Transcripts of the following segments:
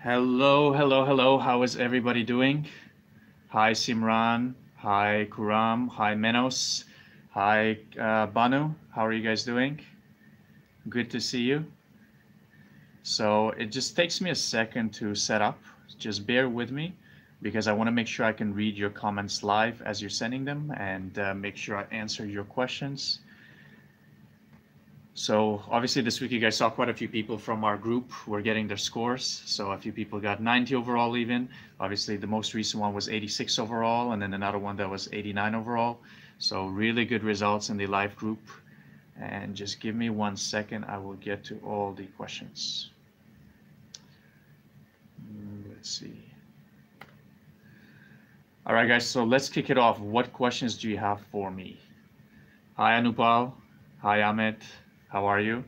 Hello, hello, hello. How is everybody doing? Hi, Simran. Hi, Kuram. Hi, Menos. Hi, Banu. How are you guys doing? Good to see you. So it just takes me a second to set up. Just bear with me because I want to make sure I can read your comments live as you're sending them and make sure I answer your questions. So obviously this week you guys saw quite a few people from our group were getting their scores. So a few people got 90 overall even. Obviously the most recent one was 86 overall, and then another one that was 89 overall. So really good results in the live group. And just give me 1 second, I will get to all the questions. Let's see. All right guys, so let's kick it off. What questions do you have for me? Hi Anupal. Hi Amit. How are you?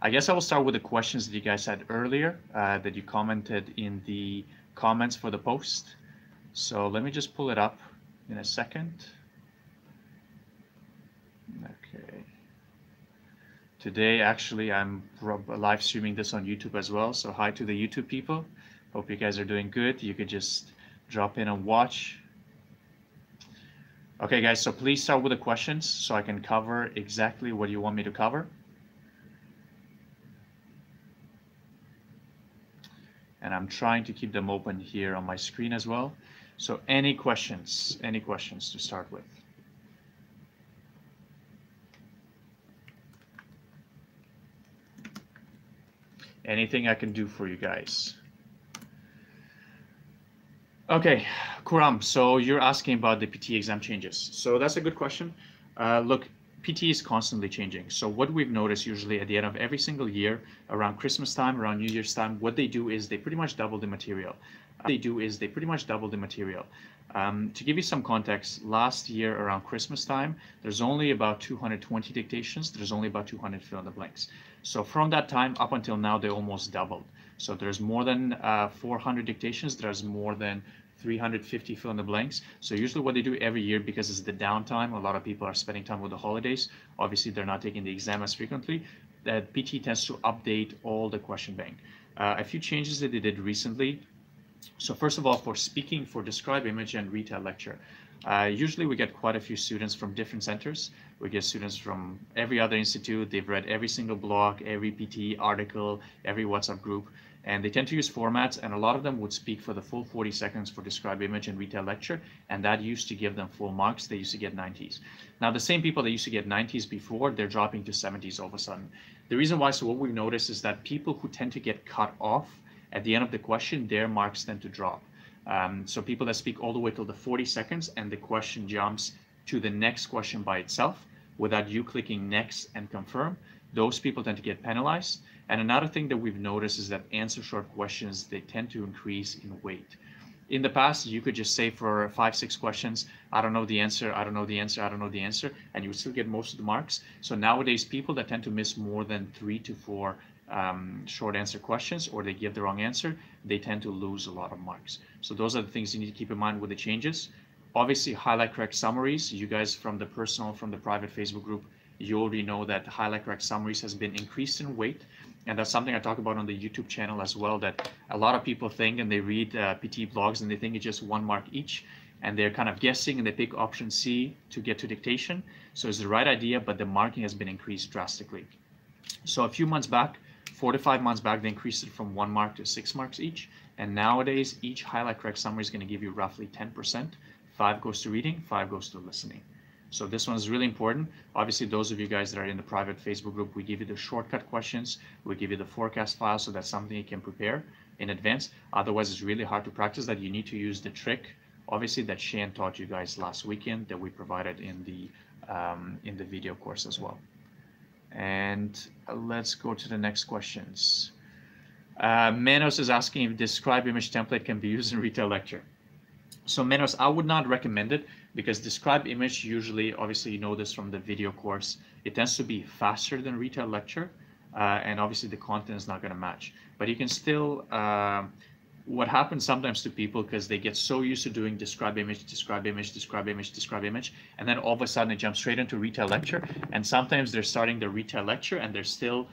I guess I will start with the questions that you guys had earlier that you commented in the comments for the post. So let me just pull it up in a second. Okay. Today, actually, I'm live streaming this on YouTube as well. So hi to the YouTube people. Hope you guys are doing good. You could just drop in and watch. Okay, guys, so please start with the questions so I can cover exactly what you want me to cover. And I'm trying to keep them open here on my screen as well. So any questions to start with? Anything I can do for you guys? Okay, Kuram, so you're asking about the PT exam changes. So that's a good question. Look, PT is constantly changing. So what we've noticed usually at the end of every single year, around Christmas time, around New Year's time, what they do is they pretty much double the material. To give you some context, last year around Christmas time, there's only about 220 dictations. There's only about 200 fill in the blanks. So from that time up until now, they almost doubled. So there's more than 400 dictations. There's more than 350 fill in the blanks. So usually what they do every year, because it's the downtime, a lot of people are spending time with the holidays. Obviously, they're not taking the exam as frequently. That PT tends to update all the question bank. A few changes that they did recently. So first of all, for speaking, for describe, image, and retail lecture, usually we get quite a few students from different centers. We get students from every other institute. They've read every single blog, every PT article, every WhatsApp group, and they tend to use formats, and a lot of them would speak for the full 40 seconds for describe, image, and retail lecture, and that used to give them full marks. They used to get 90s. Now, the same people that used to get 90s before, they're dropping to 70s all of a sudden. The reason why, so what we've noticed is that people who tend to get cut off at the end of the question, their marks tend to drop. So people that speak all the way till the 40 seconds and the question jumps to the next question by itself without you clicking next and confirm, those people tend to get penalized. And another thing that we've noticed is that answer short questions, they tend to increase in weight. In the past, you could just say for 5-6 questions, I don't know the answer, I don't know the answer, I don't know the answer, and you would still get most of the marks. So nowadays, people that tend to miss more than 3 to 4 short answer questions, or they give the wrong answer, they tend to lose a lot of marks. So those are the things you need to keep in mind with the changes. Obviously, highlight correct summaries. You guys from the personal, from the private Facebook group, you already know that highlight correct summaries has been increased in weight. And that's something I talk about on the YouTube channel as well, that a lot of people think, and they read PT blogs and they think it's just 1 mark each, and they're kind of guessing and they pick option C to get to dictation. So it's the right idea, but the marking has been increased drastically. So a few months back, 4 to 5 months back, they increased it from 1 mark to 6 marks each. And nowadays, each highlight correct summary is going to give you roughly 10%. 5 goes to reading, 5 goes to listening. So this one is really important. Obviously, those of you guys that are in the private Facebook group, we give you the shortcut questions. We give you the forecast file, so that's something you can prepare in advance. Otherwise, it's really hard to practice that. You need to use the trick, obviously, that Shane taught you guys last weekend that we provided in the video course as well. And let's go to the next questions. Manos is asking if describe image template can be used in retail lecture. So Manos, I would not recommend it because describe image usually, obviously you know this from the video course, it tends to be faster than retail lecture, and obviously the content is not going to match. But you can still, what happens sometimes to people, because they get so used to doing describe image, describe image, describe image, describe image, and then all of a sudden they jump straight into retail lecture, and sometimes they're starting the retail lecture and they're still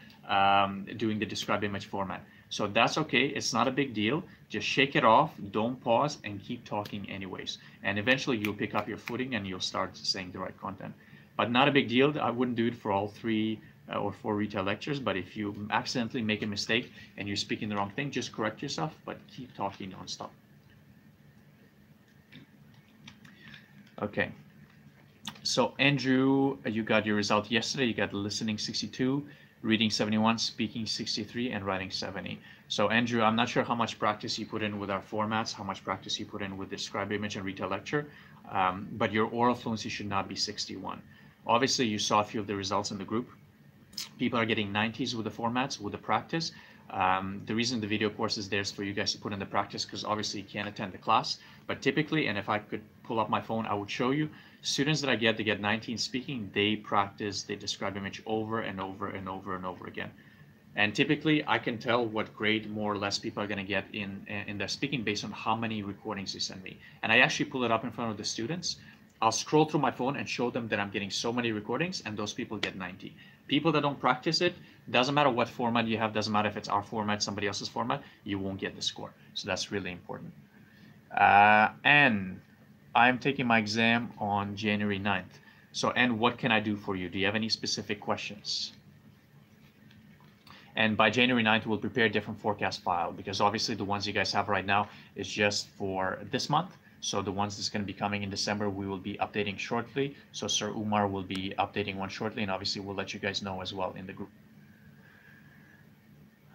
doing the describe image format. So that's okay. It's not a big deal. Just shake it off. Don't pause and keep talking anyways. And eventually you'll pick up your footing and you'll start saying the right content. But not a big deal. I wouldn't do it for all 3 or 4 retail lectures. But if you accidentally make a mistake and you're speaking the wrong thing, just correct yourself, but keep talking nonstop. Okay. So Andrew, you got your result yesterday. You got listening 62, reading 71, speaking 63, and writing 70. So Andrew, I'm not sure how much practice you put in with our formats, how much practice you put in with describe, image, and retail lecture, but your oral fluency should not be 61. Obviously, you saw a few of the results in the group. People are getting 90s with the formats, with the practice. The reason the video course is there is for you guys to put in the practice, because obviously you can't attend the class. But typically, and if I could pull up my phone, I would show you, students that I get, they get 19 speaking, they practice, they describe image over and over and over and over again. And typically, I can tell what grade more or less people are going to get in their speaking based on how many recordings they send me. And I actually pull it up in front of the students. I'll scroll through my phone and show them that I'm getting so many recordings, and those people get 90. People that don't practice it, doesn't matter what format you have, doesn't matter if it's our format, somebody else's format, you won't get the score. So that's really important. And I'm taking my exam on January 9th. So, and what can I do for you? Do you have any specific questions? And by January 9th, we'll prepare a different forecast file, because obviously the ones you guys have right now is just for this month. So the ones that's going to be coming in December, we will be updating shortly. So Sir Umar will be updating one shortly, and obviously we'll let you guys know as well in the group.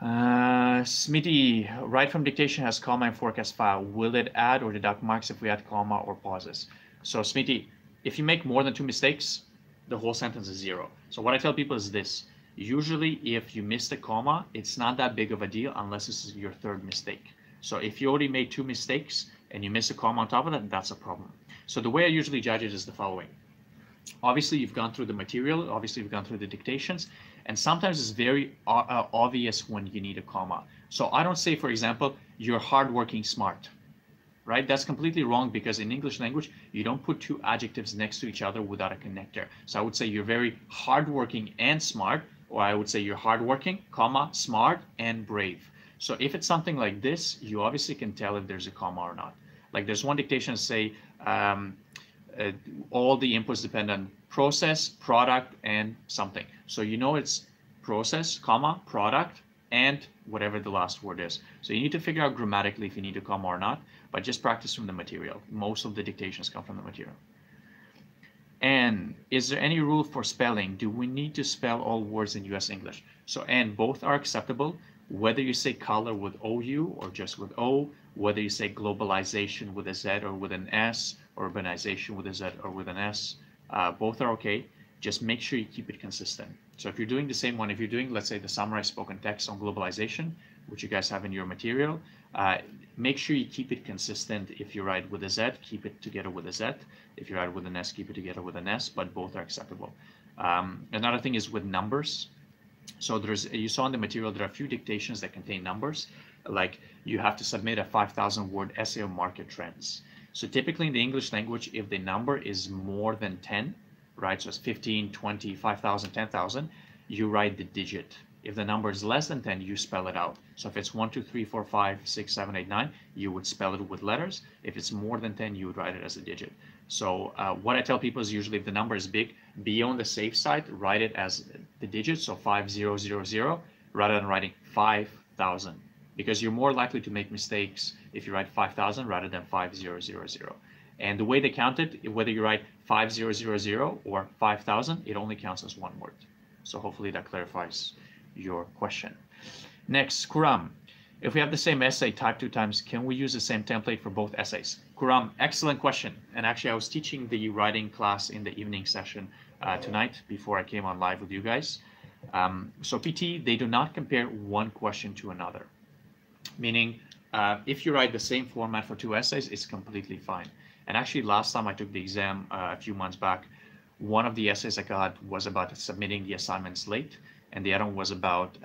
Smitty, write from dictation has comma and forecast file. Will it add or deduct marks if we add comma or pauses? So Smitty, if you make more than 2 mistakes, the whole sentence is 0. So what I tell people is this. Usually if you missed a comma, it's not that big of a deal unless this is your 3rd mistake. So if you already made 2 mistakes and you miss a comma on top of that, that's a problem. So the way I usually judge it is the following. Obviously, you've gone through the material. Obviously, you've gone through the dictations. And sometimes it's very obvious when you need a comma. So I don't say, for example, you're hardworking, smart. Right? That's completely wrong, because in English language, you don't put 2 adjectives next to each other without a connector. So I would say you're very hardworking and smart, or I would say you're hardworking, comma, smart, and brave. So if it's something like this, you obviously can tell if there's a comma or not. Like there's one dictation say, all the inputs depend on process, product, and something. So you know it's process, comma, product, and whatever the last word is. So you need to figure out grammatically if you need a comma or not, but just practice from the material. Most of the dictations come from the material. And is there any rule for spelling? Do we need to spell all words in US English? So, and both are acceptable, whether you say color with OU or just with O, whether you say globalization with a Z or with an S, or urbanization with a Z or with an S, both are okay. Just make sure you keep it consistent. So if you're doing the same one, if you're doing, let's say, the summarized spoken text on globalization, which you guys have in your material, make sure you keep it consistent. If you write with a Z, keep it together with a Z. If you write with an S, keep it together with an S, but both are acceptable. Another thing is with numbers. So you saw in the material, there are a few dictations that contain numbers, like you have to submit a 5,000 word essay on market trends. So typically in the English language, if the number is more than 10, right, so it's 15, 20, 5,000, 10,000, you write the digit. If the number is less than 10, you spell it out. So if it's 1, 2, 3, 4, 5, 6, 7, 8, 9, you would spell it with letters. If it's more than 10, you would write it as a digit. So what I tell people is usually if the number is big, be on the safe side, write it as the digit, so 5000, rather than writing 5,000. Because you're more likely to make mistakes if you write 5,000 rather than 5000. And the way they count it, whether you write 5000 or 5,000, it only counts as one word. So hopefully that clarifies your question. Next, Kuram. If we have the same essay typed 2 times, can we use the same template for both essays? Kuram, excellent question. And actually, I was teaching the writing class in the evening session tonight before I came on live with you guys. So PT, they do not compare one question to another. Meaning, if you write the same format for 2 essays, it's completely fine. And actually, last time I took the exam a few months back, one of the essays I got was about submitting the assignments late, and the other one was about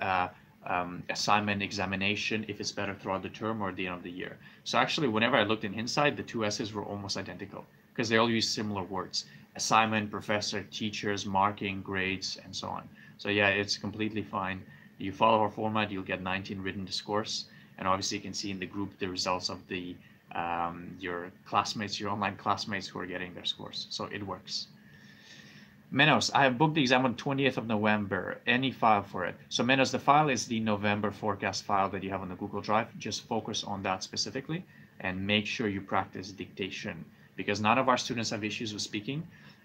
assignment examination, if it's better throughout the term or at the end of the year. So actually, whenever I looked in hindsight, the 2 essays were almost identical because they all use similar words: assignment, professor, teachers, marking, grades, and so on. So yeah, it's completely fine You follow our format, you'll get 19 written scores. And obviously you can see in the group the results of the your classmates, your online classmates who are getting their scores. So it works. Menos, I have booked the exam on 20th of November. Any file for it? So Menos, the file is the November forecast file that you have on the Google Drive. Just focus on that specifically and make sure you practice dictation, because none of our students have issues with speaking.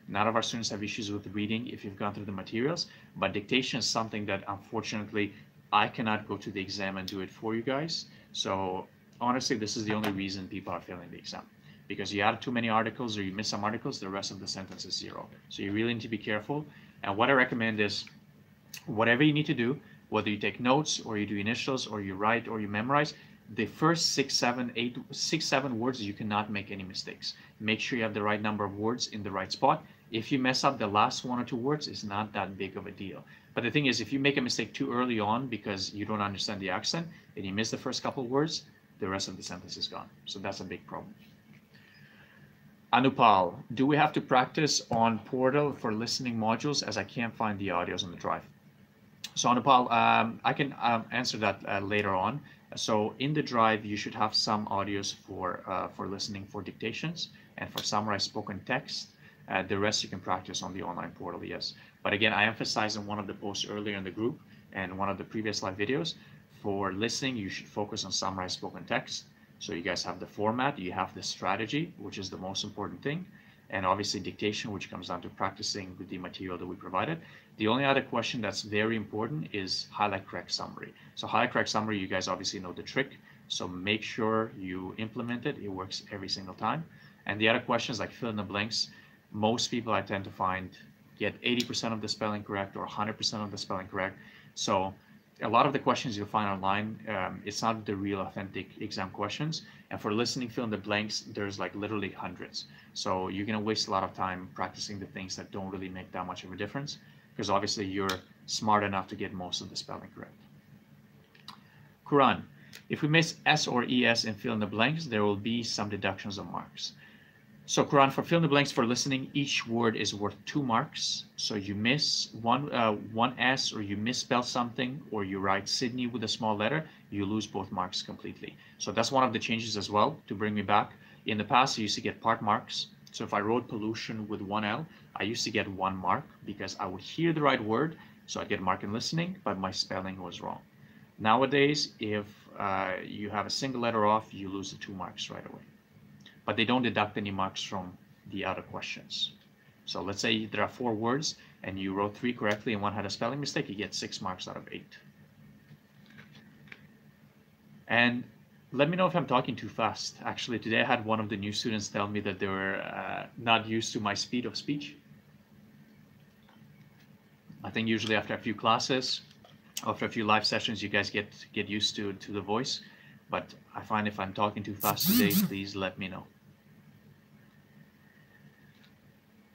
None of our students have issues with reading if you've gone through the materials, but dictation is something that unfortunately I cannot go to the exam and do it for you guys. So honestly, this is the only reason people are failing the exam. Because you add too many articles or you miss some articles, the rest of the sentence is 0. So you really need to be careful. And what I recommend is whatever you need to do, whether you take notes or you do initials or you write or you memorize, the first 6, 7 words, you cannot make any mistakes. Make sure you have the right number of words in the right spot. If you mess up the last 1 or 2 words, it's not that big of a deal. But the thing is, if you make a mistake too early on because you don't understand the accent and you miss the first couple of words, the rest of the sentence is gone. So that's a big problem. Anupal, do we have to practice on Portal for listening modules, as I can't find the audios on the drive? So Anupal, I can answer that later on. So in the drive, you should have some audios for listening for dictations and for summarized spoken text. The rest you can practice on the online portal, yes. But again, I emphasized in one of the posts earlier in the group and one of the previous live videos, for listening, you should focus on summarized spoken text. So you guys have the format, you have the strategy, which is the most important thing, and obviously dictation, which comes down to practicing with the material that we provided. The only other question that's very important is highlight correct summary. So highlight correct summary, you guys obviously know the trick, so make sure you implement it. It works every single time. And the other questions like fill in the blanks, most people I tend to find get 80% of the spelling correct or 100% of the spelling correct. So a lot of the questions you'll find online, it's not the real authentic exam questions. And for listening fill in the blanks, there's like literally hundreds. So you're gonna waste a lot of time practicing the things that don't really make that much of a difference, because obviously you're smart enough to get most of the spelling correct. Quran, if we miss S or ES in fill in the blanks, there will be some deductions of marks. So Quran, for fill in the blanks for listening, each word is worth 2 marks. So you miss one S, or you misspell something, or you write Sydney with a small letter, you lose both marks completely. So that's one of the changes as well to bring me back. In the past, I used to get part marks. So if I wrote pollution with 1 L, I used to get 1 mark because I would hear the right word. So I'd get a mark in listening, but my spelling was wrong. Nowadays, if you have a single letter off, you lose the 2 marks right away. But they don't deduct any marks from the other questions. So let's say there are 4 words and you wrote 3 correctly and 1 had a spelling mistake, you get 6 marks out of 8. And let me know if I'm talking too fast. Actually, today I had one of the new students tell me that they were not used to my speed of speech. I think usually after a few classes, after a few live sessions, you guys get used to the voice. But I find if I'm talking too fast today, please let me know.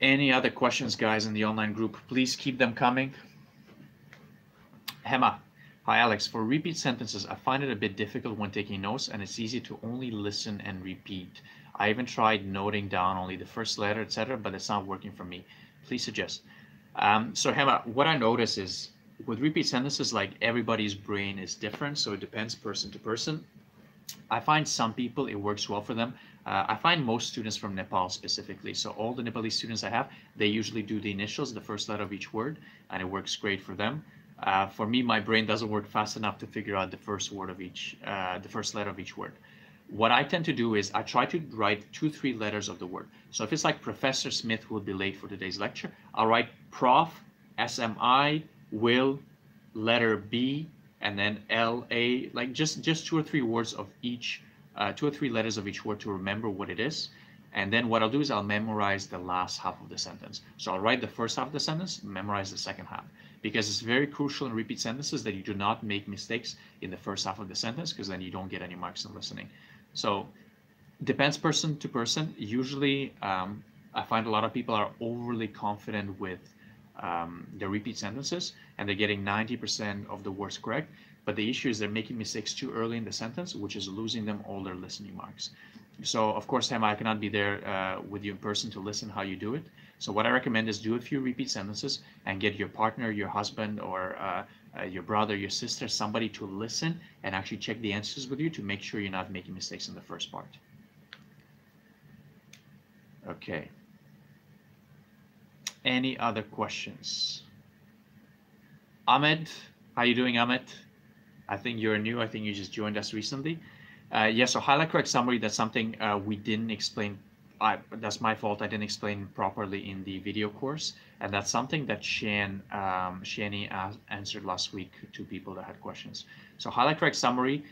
Any other questions, guys, in the online group, please keep them coming. Hema, hi Alex, for repeat sentences, I find it a bit difficult when taking notes, and it's easy to only listen and repeat. I even tried noting down only the first letter, etc., but it's not working for me. Please suggest. So Hema, what I notice is with repeat sentences, like everybody's brain is different, so it depends person to person. I find some people, it works well for them. I find most students from Nepal specifically, so all the Nepali students I have, they usually do the initials, the first letter of each word, and it works great for them. For me, my brain doesn't work fast enough to figure out the first word of each, the first letter of each word. What I tend to do is I try to write 2-3 letters of the word. So if it's like Professor Smith will be late for today's lecture, I'll write Prof, SMI, will, letter B, and then LA, like just 2 or 3 words of each, 2 or 3 letters of each word to remember what it is. And then what I'll do is I'll memorize the last half of the sentence. So I'll write the first half of the sentence, memorize the second half. Because it's very crucial in repeat sentences that you do not make mistakes in the first half of the sentence, because then you don't get any marks in listening. So depends person to person. Usually I find a lot of people are overly confident with their repeat sentences, and they're getting 90% of the words correct. But the issue is they're making mistakes too early in the sentence, which is losing them all their listening marks. So of course, Hema, I cannot be there with you in person to listen how you do it. So what I recommend is do a few repeat sentences and get your partner, your husband, or your brother, your sister, somebody to listen and actually check the answers with you to make sure you're not making mistakes in the first part. Okay. Any other questions? Ahmed, how you doing, Ahmed? I think you're new. I think you just joined us recently. Yeah, so highlight correct summary, that's something we didn't explain. That's my fault. I didn't explain properly in the video course. And that's something that Shani answered last week to people that had questions. So highlight correct summary,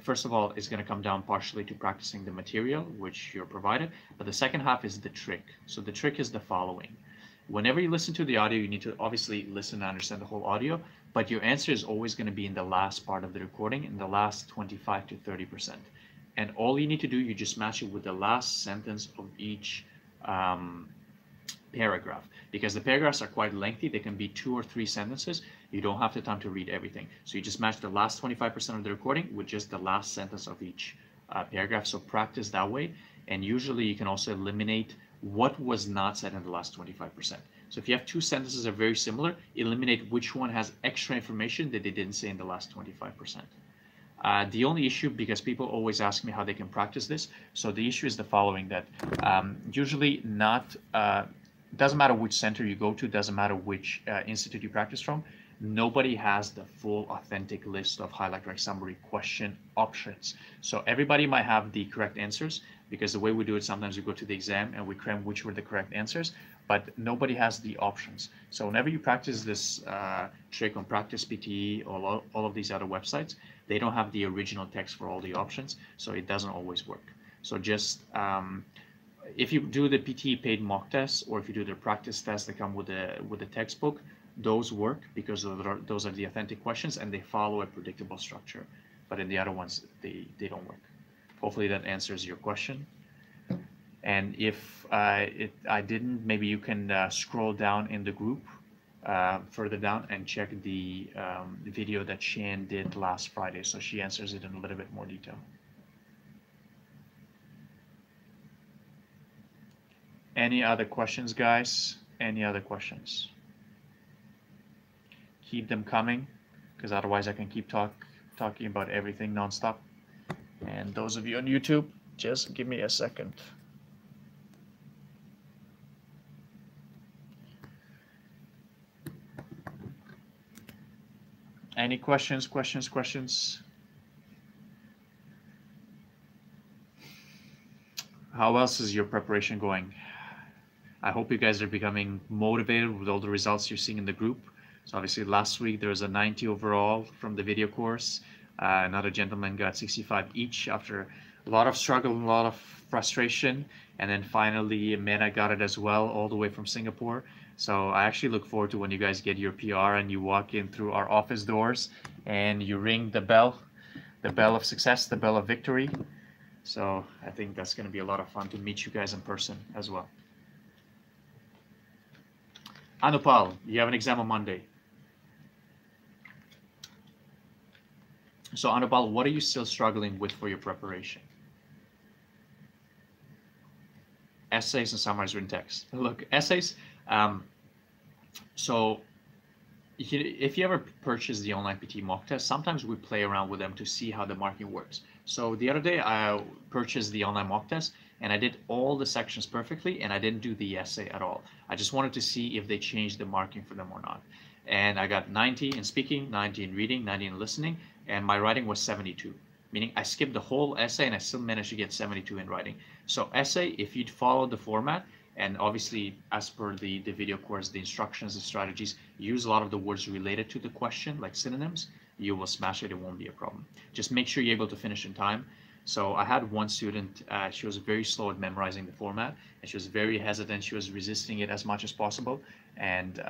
first of all, is going to come down partially to practicing the material, which you're provided. But the second half is the trick. So the trick is the following. Whenever you listen to the audio, you need to obviously listen and understand the whole audio, but your answer is always going to be in the last part of the recording, in the last 25 to 30%. And all you need to do, you just match it with the last sentence of each paragraph, because the paragraphs are quite lengthy. They can be 2 or 3 sentences. You don't have the time to read everything. So you just match the last 25% of the recording with just the last sentence of each paragraph. So practice that way. And usually you can also eliminate what was not said in the last 25%. So if you have 2 sentences that are very similar, eliminate which one has extra information that they didn't say in the last 25%. The only issue, because people always ask me how they can practice this, so the issue is the following, that usually doesn't matter which center you go to, doesn't matter which institute you practice from, nobody has the full authentic list of highlight correct summary question options. So everybody might have the correct answers, because the way we do it, sometimes we go to the exam and we cram which were the correct answers, but nobody has the options. So whenever you practice this trick on Practice PTE or all of these other websites, they don't have the original text for all the options, so it doesn't always work. So just if you do the PTE paid mock tests, or if you do the practice tests that come with the textbook, those work because those are the authentic questions and they follow a predictable structure. But in the other ones, they don't work. Hopefully that answers your question. And if I didn't, maybe you can scroll down in the group further down and check the video that Shan did last Friday. So she answers it in a little bit more detail. Any other questions, guys? Any other questions? Keep them coming, because otherwise I can keep talking about everything nonstop. And those of you on YouTube, just give me a second. Any questions? How else is your preparation going? I hope you guys are becoming motivated with all the results you're seeing in the group. So obviously last week there was a 90 overall from the video course. Another gentleman got 65 each after a lot of struggle and a lot of frustration. And then finally Mena got it as well, all the way from Singapore. So I actually look forward to when you guys get your PR and you walk in through our office doors and you ring the bell of success, the bell of victory. So I think that's going to be a lot of fun to meet you guys in person as well. Anupal, you have an exam on Monday. So Anupal, what are you still struggling with for your preparation? Essays and summarized written text. Look, essays, so if you ever purchase the online PT mock test, sometimes we play around with them to see how the marking works. So the other day I purchased the online mock test and I did all the sections perfectly and I didn't do the essay at all. I just wanted to see if they changed the marking for them or not. And I got 90 in speaking, 90 in reading, 90 in listening, and my writing was 72. Meaning I skipped the whole essay and I still managed to get 72 in writing. So essay, if you'd follow the format, and obviously as per the video course, the instructions and strategies, use a lot of the words related to the question, like synonyms, you will smash it, it won't be a problem. Just make sure you're able to finish in time. So I had one student, she was very slow at memorizing the format, and she was very hesitant, she was resisting it as much as possible. And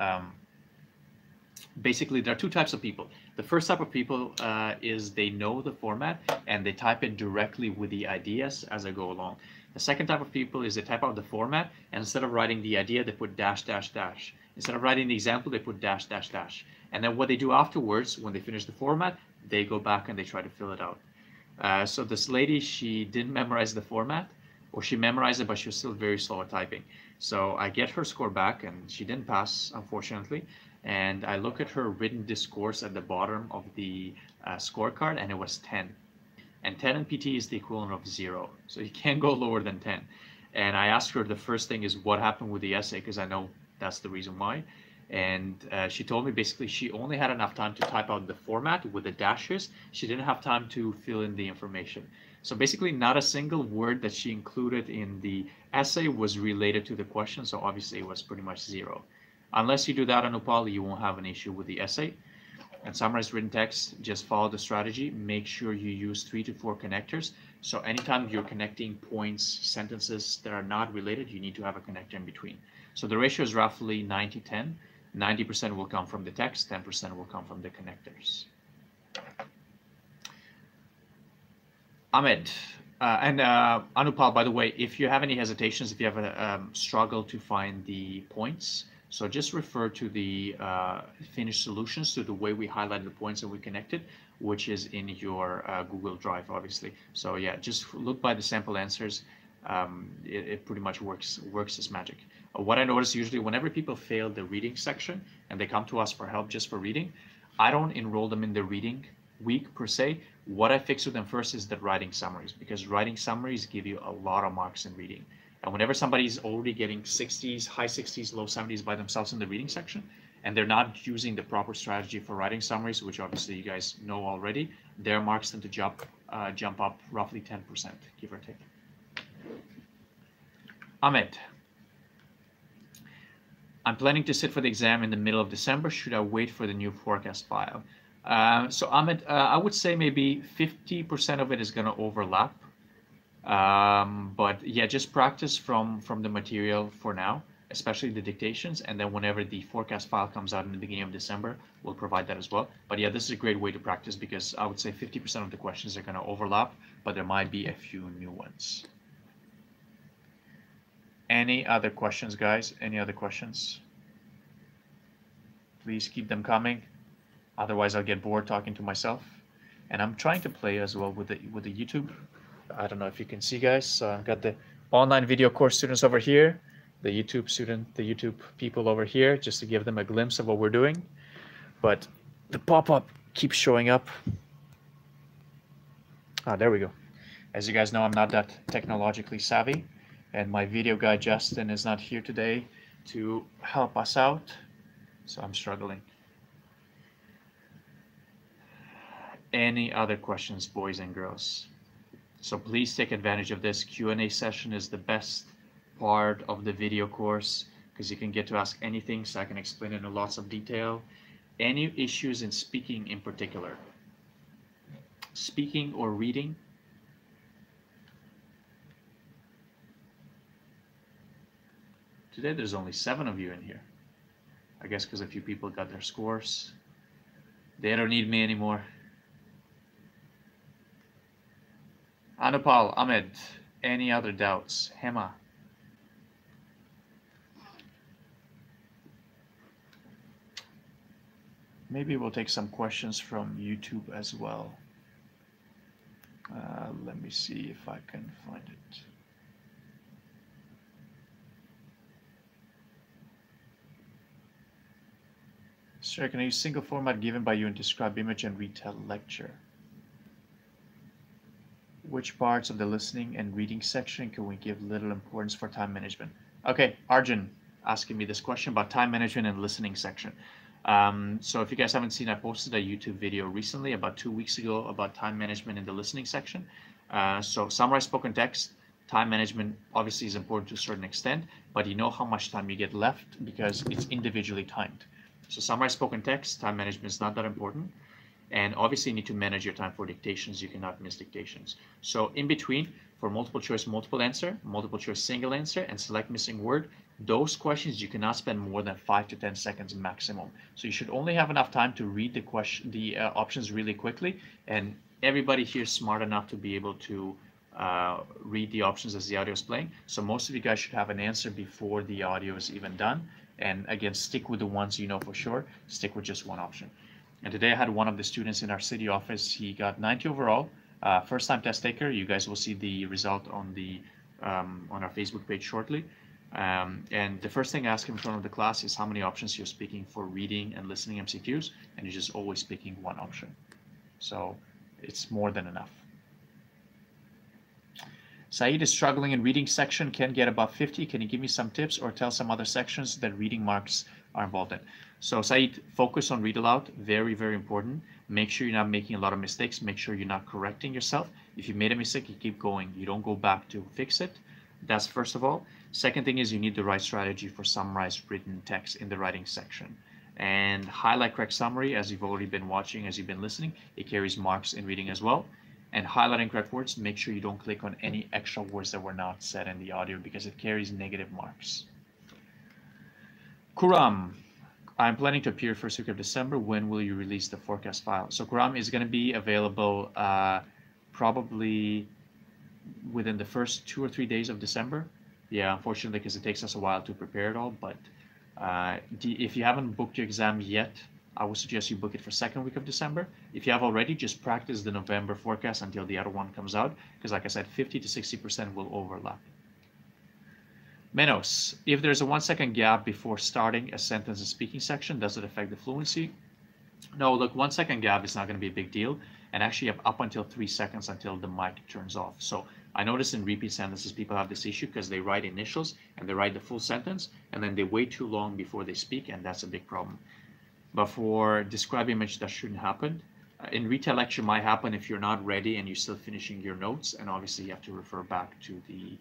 basically there are 2 types of people. The first type of people is they know the format and they type it directly with the ideas as I go along. The second type of people is they type out the format and instead of writing the idea, they put dash, dash, dash. Instead of writing the example, they put dash, dash, dash. And then what they do afterwards, when they finish the format, they go back and they try to fill it out. So this lady, she didn't memorize the format, or she memorized it, but she was still very slow at typing. So I get her score back and she didn't pass, unfortunately. and I look at her written discourse at the bottom of the scorecard, and it was 10. And 10 in PT is the equivalent of 0. So you can't go lower than 10. And I asked her, the first thing is what happened with the essay, because I know that's the reason why. And she told me basically she only had enough time to type out the format with the dashes. She didn't have time to fill in the information. So basically not a single word that she included in the essay was related to the question. So obviously it was pretty much 0. Unless you do that, Anupal, you won't have an issue with the essay. And summarized written text, just follow the strategy. Make sure you use 3 to 4 connectors. So anytime you're connecting points, sentences that are not related, you need to have a connector in between. So the ratio is roughly 9-10. 90% will come from the text, 10% will come from the connectors. Ahmed, and Anupal, by the way, if you have any hesitations, if you have a struggle to find the points, so just refer to the finished solutions, to the way we highlighted the points that we connected, which is in your Google Drive, obviously. So yeah, just look by the sample answers. It pretty much works as magic. What I notice usually whenever people fail the reading section and they come to us for help just for reading, I don't enroll them in the reading week per se. What I fix with them first is the writing summaries, because writing summaries give you a lot of marks in reading. And whenever somebody's already getting 60s, high 60s, low 70s by themselves in the reading section, and they're not using the proper strategy for writing summaries, which obviously you guys know already, their marks tend to jump up roughly 10%, give or take. Ahmed, I'm planning to sit for the exam in the middle of December. Should I wait for the new forecast file? So Ahmed, I would say maybe 50% of it is going to overlap. But yeah, just practice from the material for now, especially the dictations, and then whenever the forecast file comes out in the beginning of December, we'll provide that as well. But yeah, this is a great way to practice, because I would say 50% of the questions are going to overlap, but there might be a few new ones. Any other questions, guys? Any other questions? Please keep them coming. Otherwise, I'll get bored talking to myself. And I'm trying to play as well with the YouTube. I don't know if you can see, guys. So I've got the online video course students over here, the YouTube people over here, just to give them a glimpse of what we're doing. But the pop-up keeps showing up. Ah, there we go. As you guys know, I'm not that technologically savvy, and my video guy Justin is not here today to help us out, so I'm struggling. Any other questions, boys and girls? So please take advantage of this. Q&A session is the best part of the video course, because you can get to ask anything, so I can explain it in lots of detail. Any issues in speaking in particular? Speaking or reading? Today there's only 7 of you in here. I guess because a few people got their scores. They don't need me anymore. Anupal, Ahmed, any other doubts? Hema. Maybe we'll take some questions from YouTube as well. Let me see if I can find it. Sir, can I use single format given by you and describe image and retell lecture? Which parts of the listening and reading section can we give little importance for time management? Okay, Arjun asking me this question about time management and listening section. So if you guys haven't seen, I posted a YouTube video recently, about 2 weeks ago, about time management in the listening section. So summarized spoken text, time management obviously is important to a certain extent, but you know how much time you get left because it's individually timed. So summarized spoken text, time management is not that important. And obviously you need to manage your time for dictations. You cannot miss dictations. So in between, for multiple choice, multiple answer, multiple choice, single answer, and select missing word, those questions you cannot spend more than 5 to 10 seconds maximum. So you should only have enough time to read the options really quickly. And everybody here is smart enough to be able to read the options as the audio is playing. So most of you guys should have an answer before the audio is even done. And again, stick with the ones you know for sure. Stick with just one option. And today I had one of the students in our city office. He got 90 overall, first time test taker. You guys will see the result on the on our Facebook page shortly. And the first thing I ask in front of the class is how many options you're speaking for reading and listening MCQs, and you're just always speaking one option. So it's more than enough. Saeed is struggling in reading section, can get above 50. Can you give me some tips or tell some other sections that reading marks are involved in? So Saeed, focus on read aloud. Very, very important. Make sure you're not making a lot of mistakes. Make sure you're not correcting yourself. If you made a mistake, you keep going. You don't go back to fix it. That's first of all. Second thing is you need the right strategy for summarized written text in the writing section. And highlight correct summary, as you've already been watching, as you've been listening, it carries marks in reading as well. And highlighting correct words, make sure you don't click on any extra words that were not said in the audio because it carries negative marks. Kuram, I'm planning to appear first week of December. When will you release the forecast file? So Kuram is going to be available probably within the first 2 or 3 days of December. Yeah, unfortunately, because it takes us a while to prepare it all. But if you haven't booked your exam yet, I would suggest you book it for second week of December. If you have already, just practice the November forecast until the other one comes out, because like I said, 50 to 60% will overlap. Menos, if there's a 1 second gap before starting a sentence and speaking section, does it affect the fluency? No, look, 1 second gap is not going to be a big deal. And actually you have up until 3 seconds until the mic turns off. So I notice in repeat sentences, people have this issue because they write initials and they write the full sentence and then they wait too long before they speak, and that's a big problem. But for describe image, that shouldn't happen. In retail lecture might happen if you're not ready and you're still finishing your notes, and obviously you have to refer back to the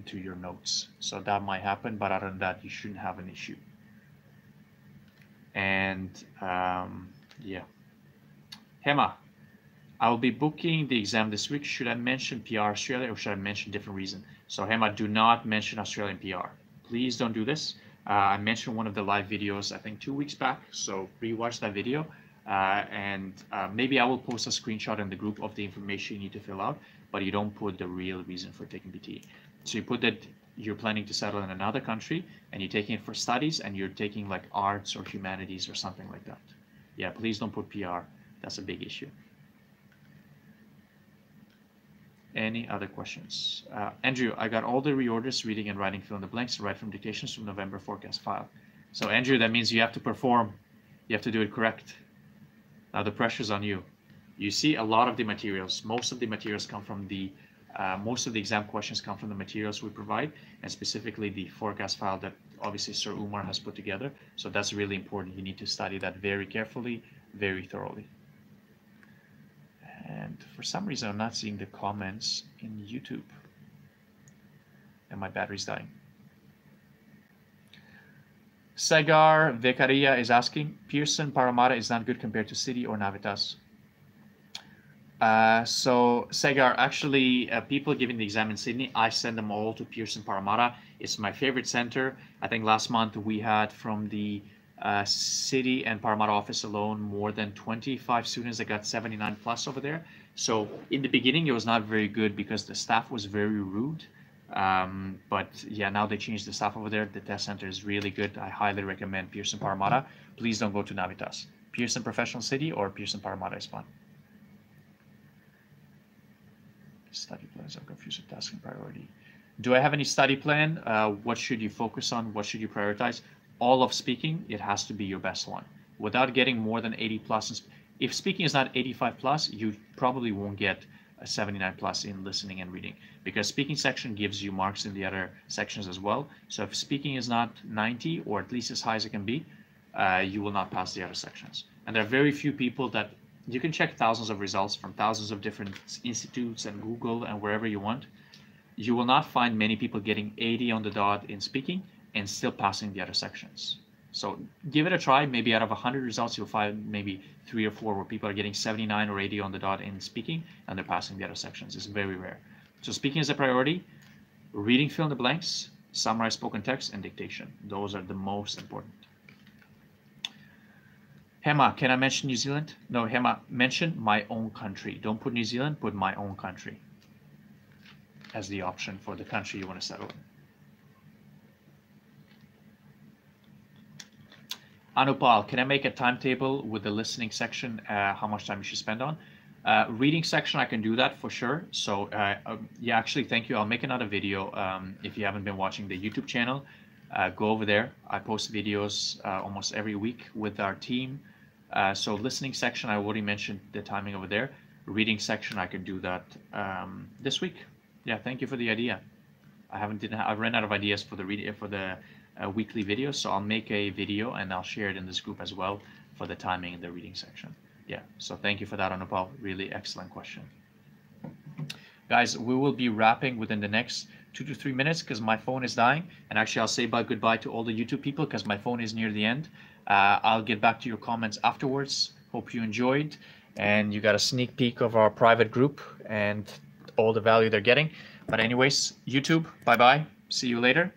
to your notes. So that might happen, but other than that, you shouldn't have an issue. And yeah, Hema, I will be booking the exam this week. Should I mention PR Australia or should I mention different reason? So Hema, do not mention Australian PR. Please don't do this. I mentioned one of the live videos, I think 2 weeks back, so rewatch that video. And maybe I will post a screenshot in the group of the information you need to fill out, but you don't put the real reason for taking PT. So you put that you're planning to settle in another country and you're taking it for studies and you're taking like arts or humanities or something like that. Yeah, please don't put PR. That's a big issue. Any other questions? Andrew, I got all the reorders, reading and writing fill in the blanks, right from dictations from November forecast file. So Andrew, that means you have to perform. You have to do it correct. Now the pressure's on you. You see a lot of the materials. Most of the materials come from the, most of the exam questions come from the materials we provide, and specifically the forecast file that obviously Sir Umar has put together. So that's really important. You need to study that very carefully, very thoroughly. And for some reason, I'm not seeing the comments in YouTube. And my battery's dying. Sagar Vekaria is asking, Pearson Parramatta is not good compared to City or Navitas. So Sagar, actually, people giving the exam in Sydney, I send them all to Pearson Parramatta. It's my favorite center. I think last month we had from the City and Parramatta office alone more than 25 students that got 79 plus over there. So in the beginning it was not very good because the staff was very rude, but yeah, now they changed the staff over there. The test center is really good. I highly recommend Pearson Parramatta. Please don't go to Navitas. Pearson Professional City or Pearson Parramatta is fine. Study plans, I'm confused with task and priority. Do I have any study plan? What should you focus on? What should you prioritize? All of speaking, it has to be your best one. Without getting more than 80 plus, if speaking is not 85 plus, you probably won't get a 79 plus in listening and reading, because speaking section gives you marks in the other sections as well. So if speaking is not 90 or at least as high as it can be, you will not pass the other sections. And there are very few people that, you can check thousands of results from thousands of different institutes and Google and wherever you want. You will not find many people getting 80 on the dot in speaking and still passing the other sections. So give it a try. Maybe out of 100 results, you'll find maybe 3 or 4 where people are getting 79 or 80 on the dot in speaking and they're passing the other sections. It's very rare. So speaking is a priority. Reading fill in the blanks, summarize spoken text, and dictation. Those are the most important. Hema, can I mention New Zealand? No, Hema, mention my own country. Don't put New Zealand, put my own country as the option for the country you want to settle in. Anupal, can I make a timetable with the listening section, how much time you should spend on? Reading section, I can do that for sure. So yeah, actually, thank you. I'll make another video. If you haven't been watching the YouTube channel, go over there. I post videos almost every week with our team. So listening section, I already mentioned the timing over there. Reading section, I can do that this week. Yeah, thank you for the idea. I ran out of ideas for the weekly videos, so I'll make a video and I'll share it in this group as well for the timing in the reading section. Yeah, so thank you for that, Anupal. Really excellent question. Guys, we will be wrapping within the next 2 to 3 minutes because my phone is dying. And actually, I'll say goodbye to all the YouTube people because my phone is near the end. I'll get back to your comments afterwards. Hope you enjoyed. And you got a sneak peek of our private group and all the value they're getting. But anyways, YouTube, bye-bye. See you later.